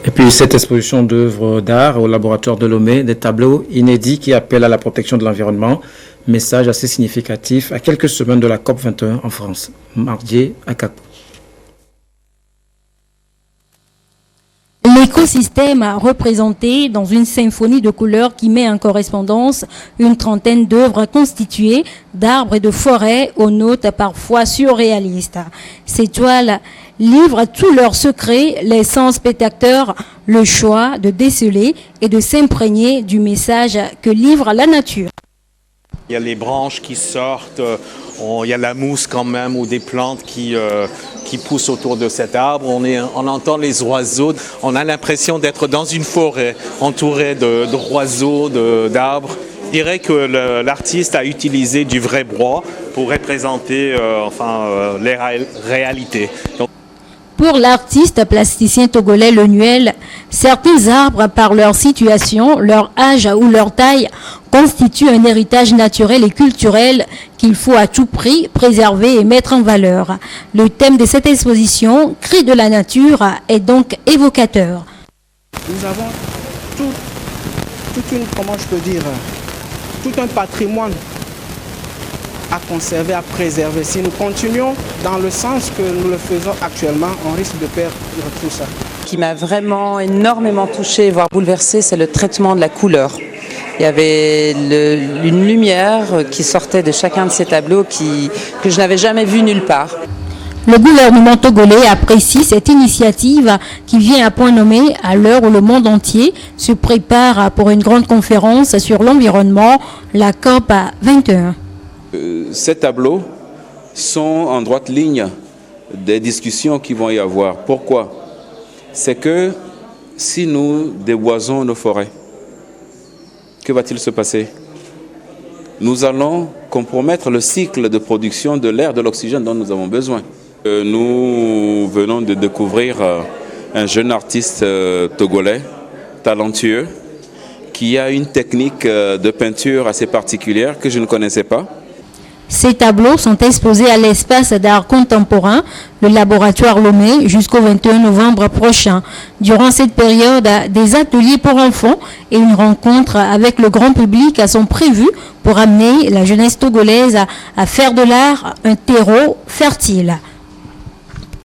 Et puis cette exposition d'œuvres d'art au laboratoire de Lomé, des tableaux inédits qui appellent à la protection de l'environnement, message assez significatif à quelques semaines de la COP21 en France. Mardier à Capo. L'écosystème représenté dans une symphonie de couleurs qui met en correspondance une trentaine d'œuvres constituées d'arbres et de forêts aux notes parfois surréalistes. Ces toiles livrent tous leurs secrets, laissant aux spectateurs le choix de déceler et de s'imprégner du message que livre la nature. Il y a les branches qui sortent, il y a la mousse quand même, ou des plantes qui poussent autour de cet arbre. On entend les oiseaux. On a l'impression d'être dans une forêt entourée de roseaux, d'arbres. Je dirais que l'artiste a utilisé du vrai bois pour représenter les réalités. Donc, pour l'artiste plasticien togolais Lenuel, certains arbres, par leur situation, leur âge ou leur taille, constituent un héritage naturel et culturel qu'il faut à tout prix préserver et mettre en valeur. Le thème de cette exposition, Cris de la nature, est donc évocateur. Nous avons tout un patrimoine à conserver, à préserver. Si nous continuons dans le sens que nous le faisons actuellement, on risque de perdre tout ça. Ce qui m'a vraiment énormément touchée, voire bouleversée, c'est le traitement de la couleur. Il y avait une lumière qui sortait de chacun de ces tableaux que je n'avais jamais vu nulle part. Le gouvernement togolais apprécie cette initiative qui vient à point nommé à l'heure où le monde entier se prépare pour une grande conférence sur l'environnement, la COP 21. Ces tableaux sont en droite ligne des discussions qui vont y avoir. Pourquoi? C'est que si nous déboisons nos forêts, que va-t-il se passer? Nous allons compromettre le cycle de production de l'air, de l'oxygène dont nous avons besoin. Nous venons de découvrir un jeune artiste togolais, talentueux, qui a une technique de peinture assez particulière que je ne connaissais pas. Ces tableaux sont exposés à l'espace d'art contemporain, le laboratoire Lomé, jusqu'au 21 novembre prochain. Durant cette période, des ateliers pour enfants et une rencontre avec le grand public sont prévus pour amener la jeunesse togolaise à faire de l'art un terreau fertile.